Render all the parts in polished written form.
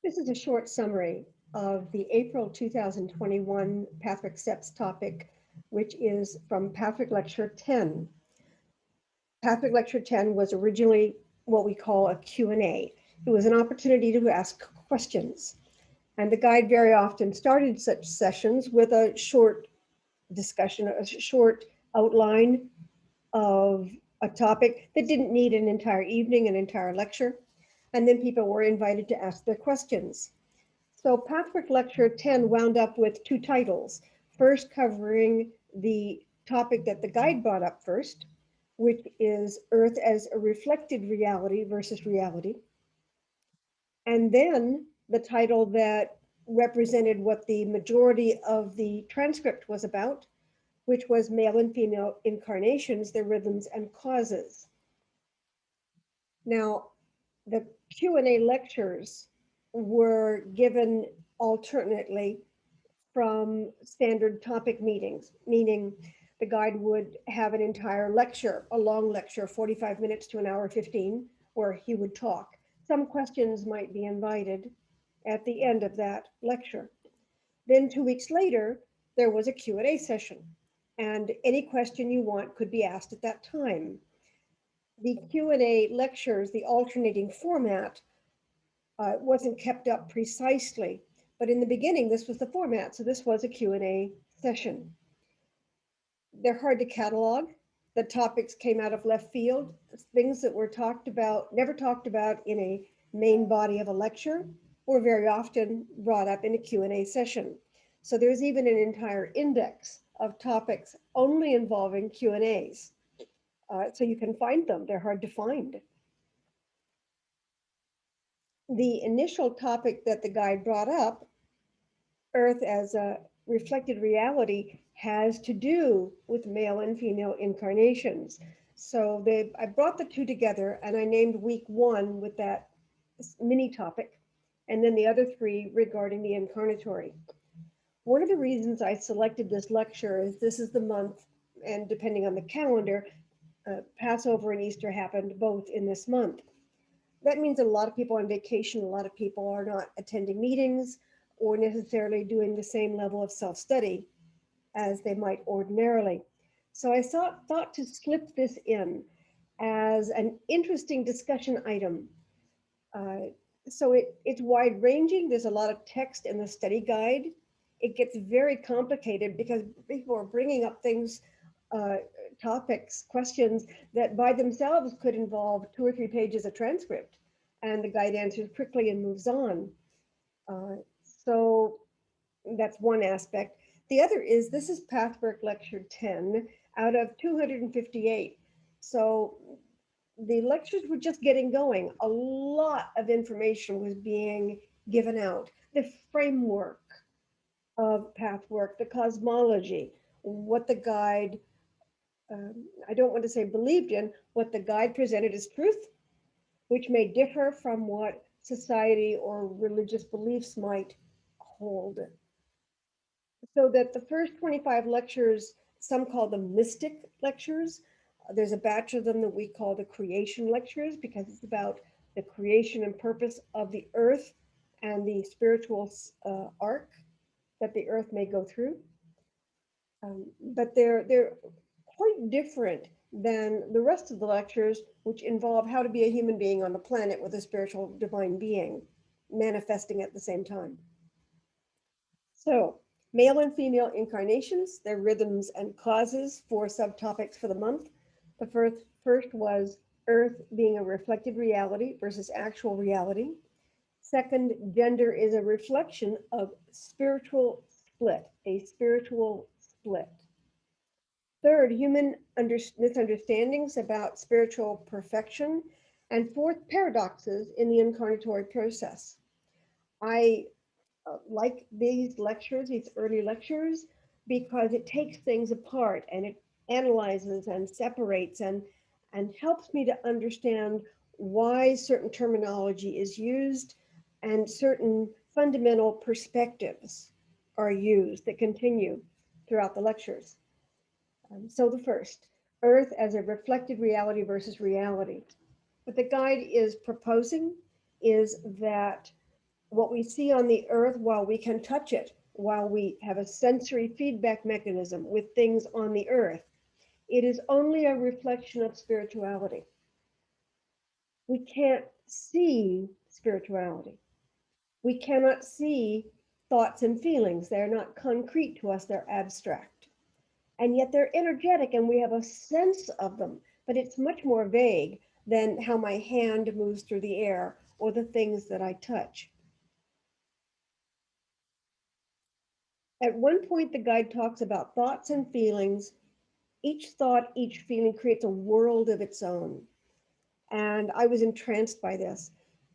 This is a short summary of the April 2021 Patrick Steps topic, which is from Patrick Lecture 10. Patrick Lecture 10 was originally what we call a Q&A. It was an opportunity to ask questions. And the guide very often started such sessions with a short discussion, a short outline of a topic that didn't need an entire evening, an entire lecture. And then people were invited to ask their questions. So Patrick Lecture 10 wound up with two titles. First, covering the topic that the guide brought up first, which is Earth as a reflected reality versus reality. And then the title that represented what the majority of the transcript was about, which was Male and Female Incarnations, Their Rhythms and Causes. Now, the Q&A lectures were given alternately from standard topic meetings, meaning the guide would have an entire lecture, a long lecture, 45 minutes to an hour 15, where he would talk. Some questions might be invited at the end of that lecture. Then 2 weeks later, there was a Q&A session, and any question you want could be asked at that time. The Q&A lectures, the alternating format, wasn't kept up precisely, but in the beginning, this was the format. So this was a Q&A session. They're hard to catalog. The topics came out of left field, things that were talked about, never talked about in a main body of a lecture, were very often brought up in a Q&A session. So there's even an entire index of topics only involving Q&As. So you can find them, they're hard to find. The initial topic that the guide brought up, Earth as a reflected reality, has to do with male and female incarnations. So I brought the two together and I named week 1 with that mini topic, and then the other 3 regarding the incarnatory. One of the reasons I selected this lecture is this is the month, and depending on the calendar, Passover and Easter happened both in this month. That means a lot of people on vacation, a lot of people are not attending meetings or necessarily doing the same level of self-study as they might ordinarily. So I thought to slip this in as an interesting discussion item. So it's wide ranging. There's a lot of text in the study guide. It gets very complicated because people are bringing up things, topics, questions that by themselves could involve 2 or 3 pages of transcript, and the guide answers quickly and moves on. So that's one aspect. The other is this is Pathwork Lecture 10 out of 258. So the lectures were just getting going. A lot of information was being given out. The framework of pathwork, the cosmology, what the guide, I don't want to say believed in, what the guide presented as truth, which may differ from what society or religious beliefs might hold. So that the first 25 lectures, some call them mystic lectures. There's a batch of them that we call the creation lectures because it's about the creation and purpose of the earth and the spiritual arc that the earth may go through. But they're quite different than the rest of the lectures, which involve how to be a human being on the planet with a spiritual divine being manifesting at the same time. So male and female incarnations, their rhythms and causes, 4 subtopics for the month. The first was Earth being a reflected reality versus actual reality. Second, gender is a reflection of spiritual split, a spiritual split. Third, human misunderstandings about spiritual perfection. And fourth, paradoxes in the incarnatory process. I like these lectures, these early lectures, because it takes things apart and it analyzes and separates and helps me to understand why certain terminology is used and certain fundamental perspectives are used that continue throughout the lectures. So the first, Earth as a reflected reality versus reality. What the guide is proposing is that what we see on the earth, while we can touch it, while we have a sensory feedback mechanism with things on the earth, it is only a reflection of spirituality. We can't see spirituality. We cannot see thoughts and feelings. They're not concrete to us, they're abstract. And yet they're energetic and we have a sense of them, but it's much more vague than how my hand moves through the air or the things that I touch. At one point, the guide talks about thoughts and feelings. Each thought, each feeling creates a world of its own. And I was entranced by this.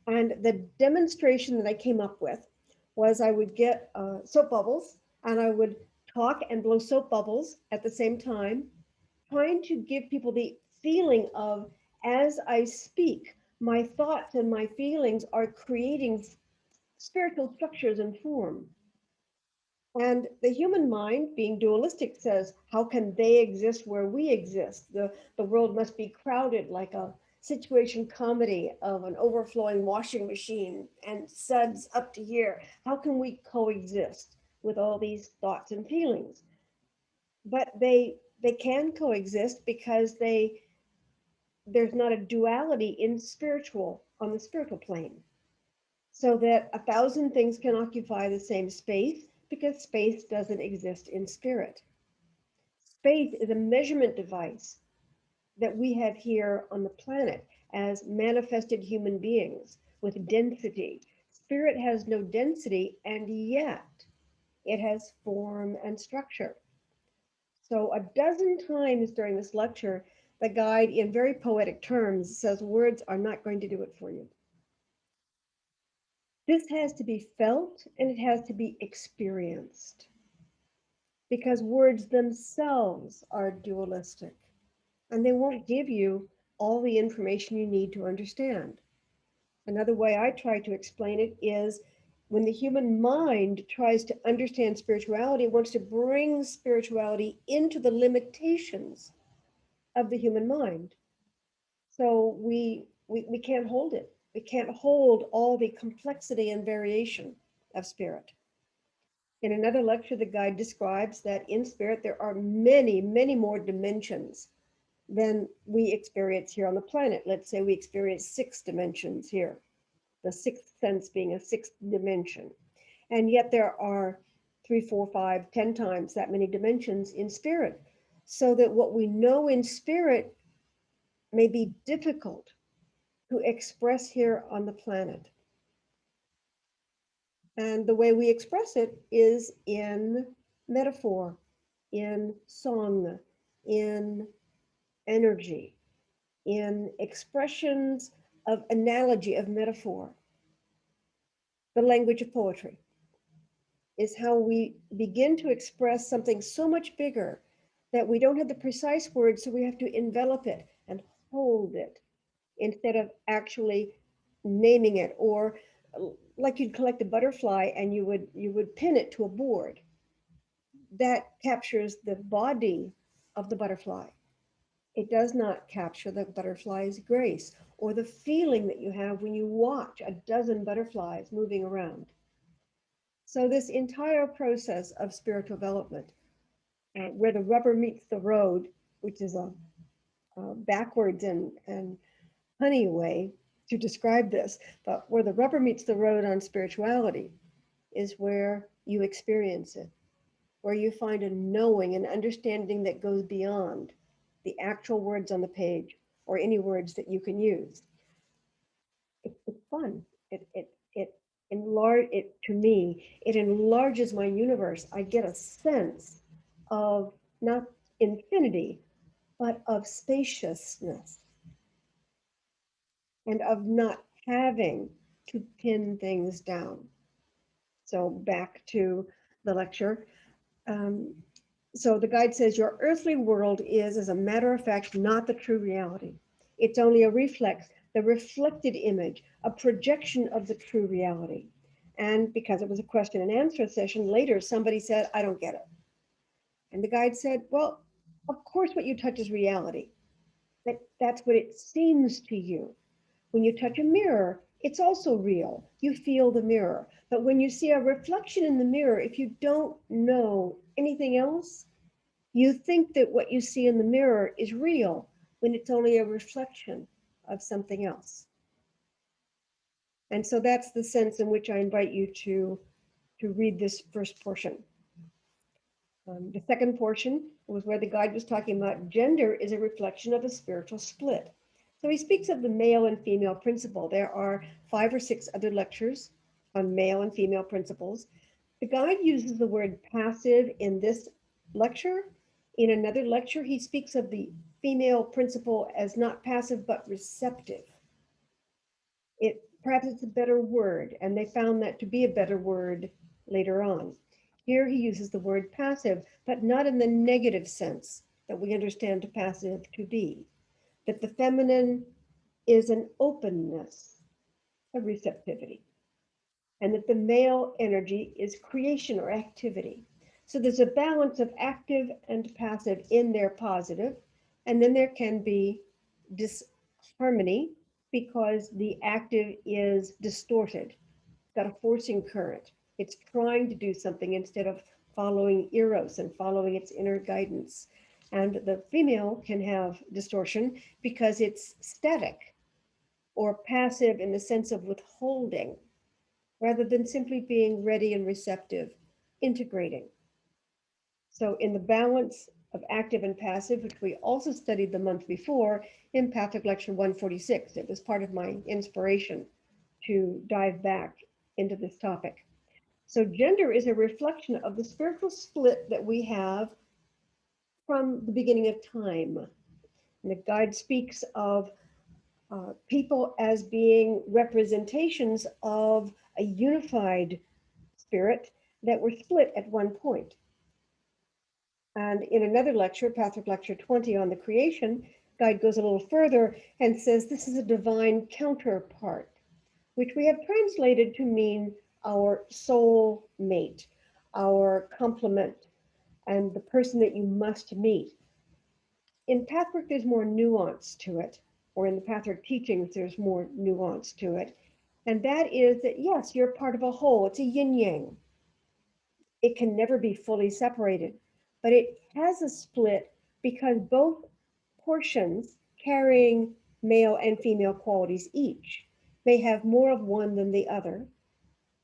And the demonstration that I came up with was I would get soap bubbles and I would talk and blow soap bubbles at the same time, trying to give people the feeling of, as I speak, my thoughts and my feelings are creating spiritual structures and form. And the human mind, being dualistic, says, how can they exist where we exist? The world must be crowded like a situation comedy of an overflowing washing machine and suds up to here. How can we coexist with all these thoughts and feelings? But they can coexist because there's not a duality in spiritual on the spiritual plane, so that a thousand things can occupy the same space because space doesn't exist in spirit. Space is a measurement device that we have here on the planet as manifested human beings with density. Spirit has no density, and yet it has form and structure. So, a dozen times during this lecture, the guide, in very poetic terms, says words are not going to do it for you. This has to be felt and it has to be experienced because words themselves are dualistic and they won't give you all the information you need to understand. Another way I try to explain it is when the human mind tries to understand spirituality, it wants to bring spirituality into the limitations of the human mind. So we can't hold it. We can't hold all the complexity and variation of spirit. In another lecture, the guide describes that in spirit there are many, many more dimensions than we experience here on the planet. Let's say we experience 6 dimensions here, the sixth sense being a sixth dimension. And yet there are 3, 4, 5, 10 times that many dimensions in spirit. So that what we know in spirit may be difficult to express here on the planet. And the way we express it is in metaphor, in song, in energy, in expressions of analogy, of metaphor. The language of poetry is how we begin to express something so much bigger that we don't have the precise words, so we have to envelop it and hold it instead of actually naming it, or like you'd collect a butterfly and you would pin it to a board. That captures the body of the butterfly. It does not capture the butterfly's grace or the feeling that you have when you watch a dozen butterflies moving around. So this entire process of spiritual development, where the rubber meets the road, which is a backwards and funny way to describe this, but where the rubber meets the road on spirituality is where you experience it, where you find a knowing and understanding that goes beyond the actual words on the page or any words that you can use. It's fun. It enlarge it to me. It enlarges my universe. I get a sense of not infinity, but of spaciousness and of not having to pin things down. So back to the lecture. Um, so the guide says your earthly world is, as a matter of fact, not the true reality. It's only a reflex, the reflected image, a projection of the true reality. And because it was a question and answer session, later somebody said, I don't get it. And the guide said, well, of course what you touch is reality. That's what it seems to you. When you touch a mirror, it's also real. You feel the mirror. But when you see a reflection in the mirror, if you don't know anything else, you think that what you see in the mirror is real when it's only a reflection of something else. And so that's the sense in which I invite you to read this first portion. The second portion was where the guide was talking about gender is a reflection of a spiritual split. So he speaks of the male and female principle. There are 5 or 6 other lectures on male and female principles. The guide uses the word passive in this lecture. In another lecture, he speaks of the female principle as not passive but receptive. Perhaps it's a better word, and they found that to be a better word later on. Here he uses the word passive, but not in the negative sense that we understand passive to be. That the feminine is an openness, a receptivity, and that the male energy is creation or activity. So there's a balance of active and passive in their positive, and then there can be disharmony because the active is distorted. It's got a forcing current. It's trying to do something instead of following eros and following its inner guidance. And the female can have distortion because it's static or passive in the sense of withholding rather than simply being ready and receptive, integrating. So in the balance of active and passive, which we also studied the month before in Empathic Lecture 146, it was part of my inspiration to dive back into this topic. So gender is a reflection of the spiritual split that we have from the beginning of time. And the guide speaks of people as being representations of a unified spirit that were split at one point. And in another lecture, Patrick Lecture 20 on the creation, guide goes a little further and says this is a divine counterpart, which we have translated to mean our soul mate, our complement, and the person that you must meet. In Pathwork, there's more nuance to it, or in the Pathwork teachings, there's more nuance to it. And that is that, yes, you're part of a whole. It's a yin yang. It can never be fully separated, but it has a split because both portions carrying male and female qualities each may have more of one than the other.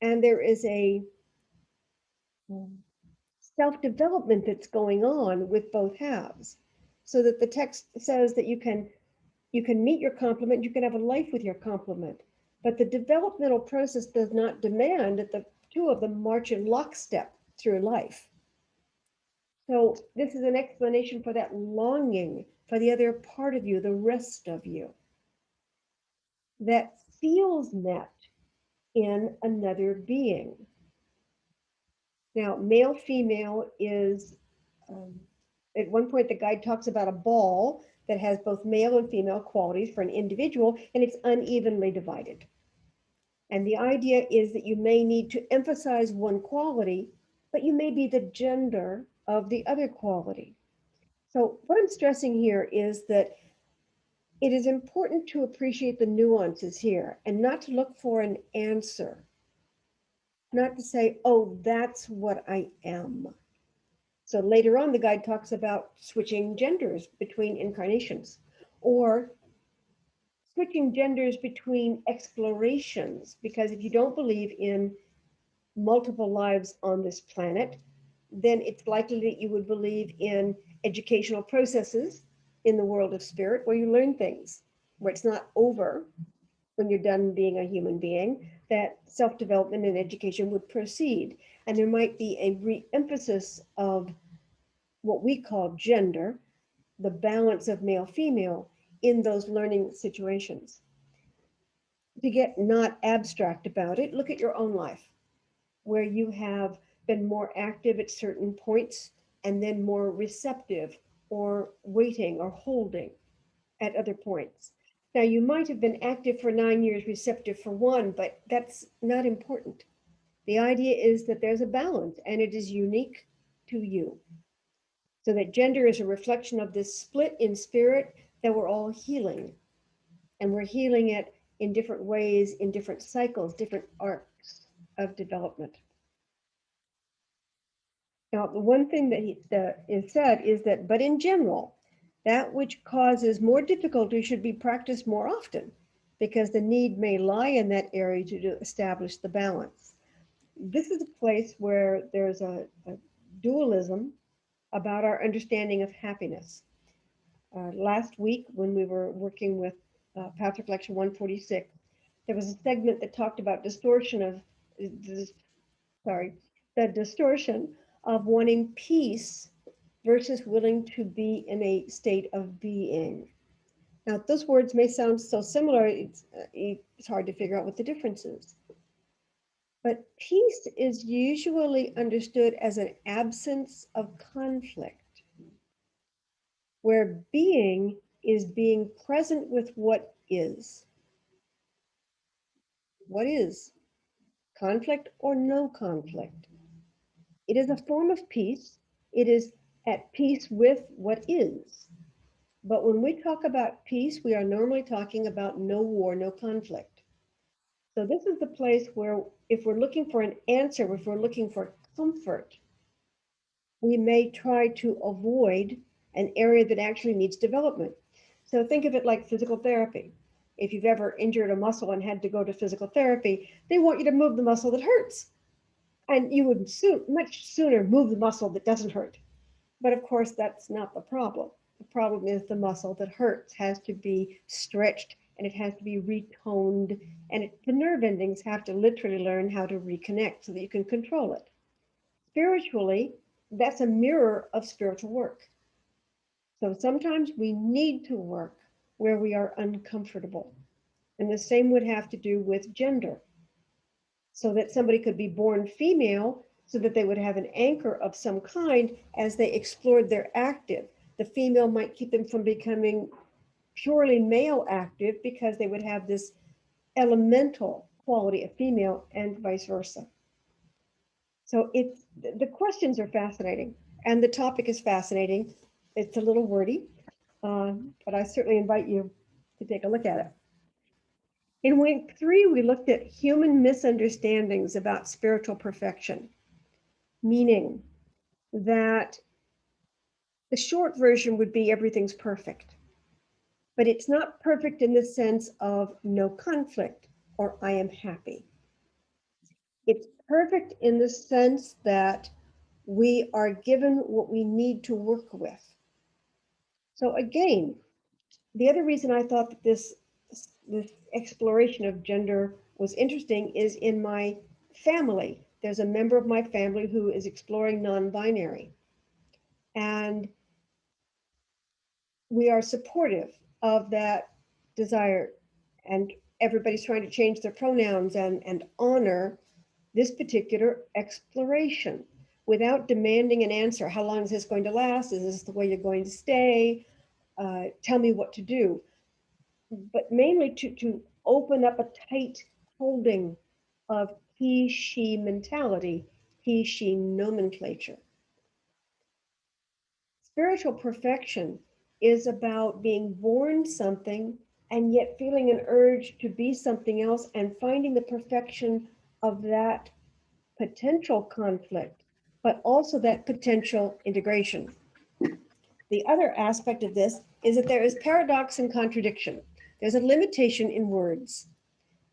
And there is a self-development that's going on with both halves. So that the text says that you can meet your complement, you can have a life with your complement. But the developmental process does not demand that the two of them march in lockstep through life. So this is an explanation for that longing for the other part of you, the rest of you, that feels met in another being. Now, male, female is, at one point the guide talks about a ball that has both male and female qualities for an individual, and it's unevenly divided. And the idea is that you may need to emphasize one quality, but you may be the gender of the other quality. So what I'm stressing here is that it is important to appreciate the nuances here and not to look for an answer, not to say, oh, that's what I am. So later on, the guide talks about switching genders between incarnations or switching genders between explorations, because if you don't believe in multiple lives on this planet, then it's likely that you would believe in educational processes in the world of spirit where you learn things, where it's not over when you're done being a human being, that self-development and education would proceed. And there might be a re-emphasis of what we call gender, the balance of male-female in those learning situations. To get not abstract about it, look at your own life, where you have been more active at certain points and then more receptive or waiting or holding at other points. Now, you might have been active for 9 years, receptive for 1, but that's not important. The idea is that there's a balance and it is unique to you. So that gender is a reflection of this split in spirit that we're all healing. And we're healing it in different ways, in different cycles, different arcs of development. Now, the one thing that is said is that, but in general, that which causes more difficulty should be practiced more often because the need may lie in that area to establish the balance. This is a place where there's a dualism about our understanding of happiness. Last week, when we were working with Patrick Lecture 146, there was a segment that talked about distortion of, sorry, the distortion of wanting peace versus willing to be in a state of being. Now, those words may sound so similar, it's hard to figure out what the difference is. But peace is usually understood as an absence of conflict, where being is being present with what is. What is? Conflict or no conflict? It is a form of peace. It is at peace with what is. But when we talk about peace, we are normally talking about no war, no conflict. So this is the place where if we're looking for an answer, if we're looking for comfort, we may try to avoid an area that actually needs development. So think of it like physical therapy. If you've ever injured a muscle and had to go to physical therapy, they want you to move the muscle that hurts. And you would much sooner move the muscle that doesn't hurt. But of course, that's not the problem. The problem is the muscle that hurts has to be stretched and it has to be retoned. And the nerve endings have to literally learn how to reconnect so that you can control it. Spiritually, that's a mirror of spiritual work. So sometimes we need to work where we are uncomfortable. And the same would have to do with gender. So that somebody could be born female so that they would have an anchor of some kind as they explored their active. The female might keep them from becoming purely male active because they would have this elemental quality of female and vice versa. So the questions are fascinating and the topic is fascinating. It's a little wordy, but I certainly invite you to take a look at it. In week 3, we looked at human misunderstandings about spiritual perfection, meaning that the short version would be everything's perfect, but it's not perfect in the sense of no conflict or I am happy. It's perfect in the sense that we are given what we need to work with. So again, the other reason I thought that this exploration of gender was interesting is in my family. There's a member of my family who is exploring non-binary. And we are supportive of that desire. And everybody's trying to change their pronouns and honor this particular exploration without demanding an answer. How long is this going to last? Is this the way you're going to stay? Tell me what to do. But mainly to open up a tight holding of he, she mentality, he, she nomenclature. Spiritual perfection is about being born something and yet feeling an urge to be something else and finding the perfection of that potential conflict, but also that potential integration. The other aspect of this is that there is paradox and contradiction. There's a limitation in words.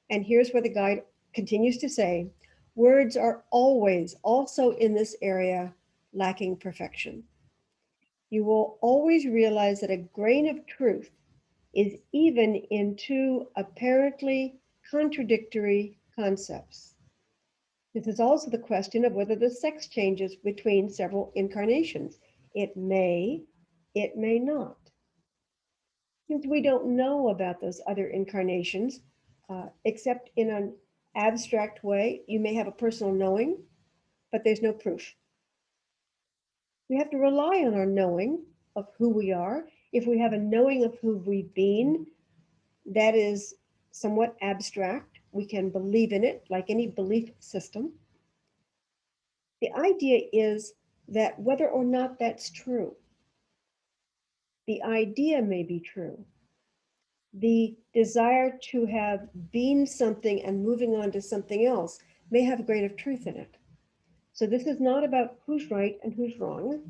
And here's where the guide continues to say, words are always also in this area lacking perfection. You will always realize that a grain of truth is even in two apparently contradictory concepts. This is also the question of whether the sex changes between several incarnations. It may not. Since we don't know about those other incarnations, except in an abstract way, you may have a personal knowing, but there's no proof. We have to rely on our knowing of who we are. If we have a knowing of who we've been, that is somewhat abstract. We can believe in it like any belief system. The idea is that whether or not that's true, the idea may be true. The desire to have been something and moving on to something else may have a grain of truth in it. So this is not about who's right and who's wrong,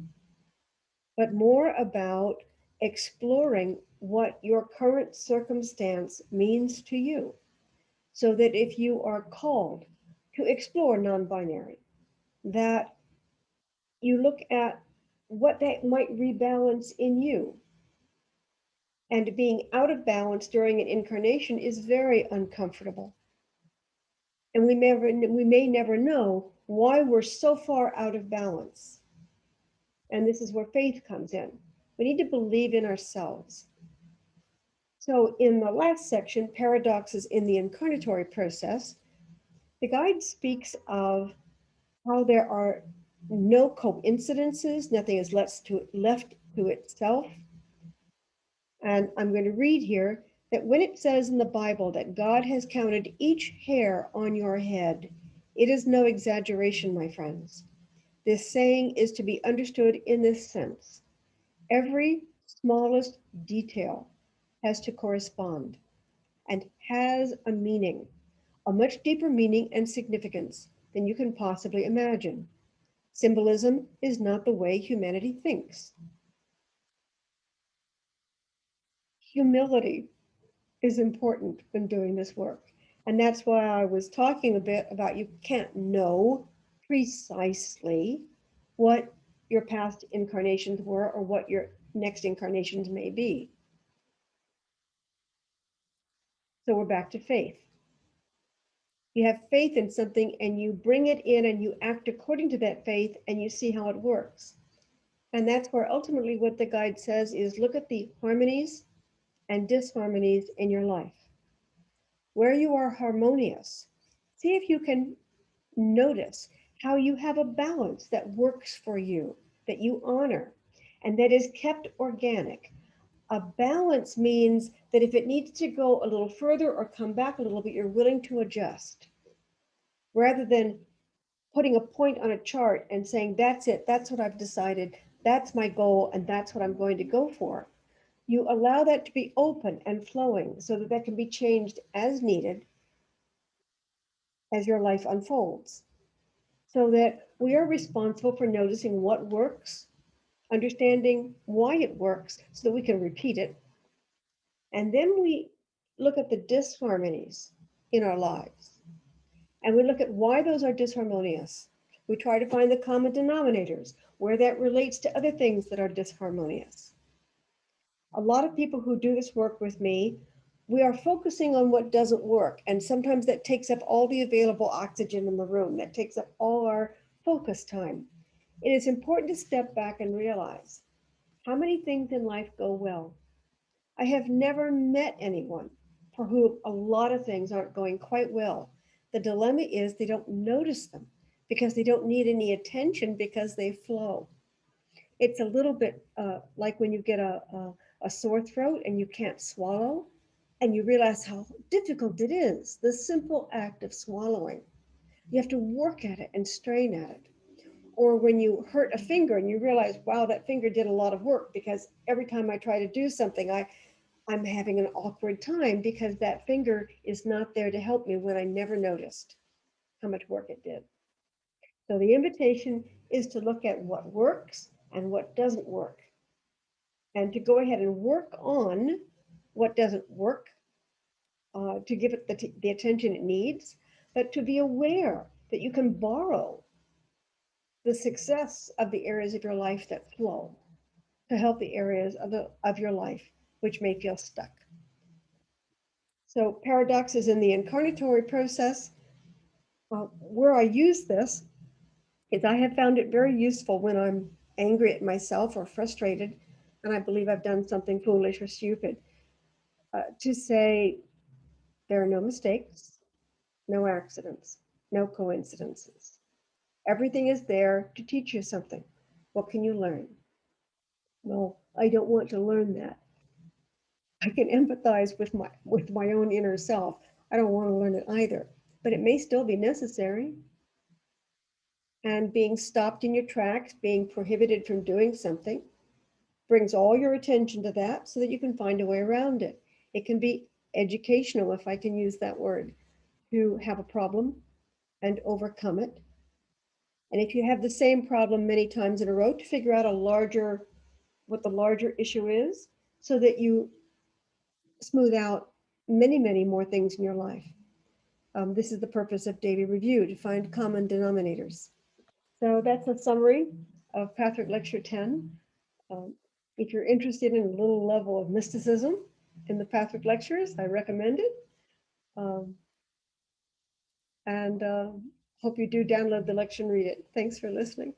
but more about exploring what your current circumstance means to you. So that if you are called to explore non-binary, that you look at what that might rebalance in you. And being out of balance during an incarnation is very uncomfortable. And we may never know why we're so far out of balance. And this is where faith comes in. We need to believe in ourselves. So in the last section, paradoxes in the incarnatory process, the guide speaks of how there are no coincidences, nothing is left to itself. And I'm going to read here that when it says in the Bible that God has counted each hair on your head, it is no exaggeration, my friends. This saying is to be understood in this sense. Every smallest detail has to correspond and has a meaning, a much deeper meaning and significance than you can possibly imagine. Symbolism is not the way humanity thinks. Humility is important when doing this work. And that's why I was talking a bit about you can't know precisely what your past incarnations were or what your next incarnations may be. So we're back to faith. You have faith in something and you bring it in and you act according to that faith and you see how it works. And that's where ultimately what the guide says is look at the harmonies and disharmonies in your life. Where you are harmonious, see if you can notice how you have a balance that works for you, that you honor, and that is kept organic. A balance means that if it needs to go a little further or come back a little bit, you're willing to adjust rather than putting a point on a chart and saying, that's it, that's what I've decided, that's my goal, and that's what I'm going to go for. You allow that to be open and flowing so that that can be changed as needed as your life unfolds. So that we are responsible for noticing what works, understanding why it works so that we can repeat it. And then we look at the disharmonies in our lives and we look at why those are disharmonious. We try to find the common denominators, where that relates to other things that are disharmonious. A lot of people who do this work with me, we are focusing on what doesn't work. And sometimes that takes up all the available oxygen in the room, that takes up all our focus time. It is important to step back and realize how many things in life go well. I have never met anyone for whom a lot of things aren't going quite well. The dilemma is they don't notice them because they don't need any attention because they flow. It's a little bit like when you get a sore throat and you can't swallow and you realize how difficult it is, the simple act of swallowing. You have to work at it and strain at it. Or when you hurt a finger and you realize, wow, that finger did a lot of work because every time I try to do something, I'm having an awkward time because that finger is not there to help me when I never noticed how much work it did. So the invitation is to look at what works and what doesn't work, and to go ahead and work on what doesn't work, to give it the attention it needs, but to be aware that you can borrow the success of the areas of your life that flow to help the areas of your life which may feel stuck. So paradoxes in the incarnatory process, where I use this is I have found it very useful when I'm angry at myself or frustrated, and I believe I've done something foolish or stupid, to say there are no mistakes, no accidents, no coincidences. Everything is there to teach you something. What can you learn? Well, I don't want to learn that. I can empathize with my own inner self. I don't want to learn it either, but it may still be necessary. And being stopped in your tracks, being prohibited from doing something, brings all your attention to that so that you can find a way around it. It can be educational, if I can use that word, to have a problem and overcome it. And if you have the same problem many times in a row, to figure out what the larger issue is, so that you smooth out many, many more things in your life. This is the purpose of daily review, to find common denominators. So that's a summary of Patrick Lecture 10. Um, if you're interested in a little level of mysticism in the Patrick Lectures, I recommend it. And hope you do download the lecture and read it. Thanks for listening.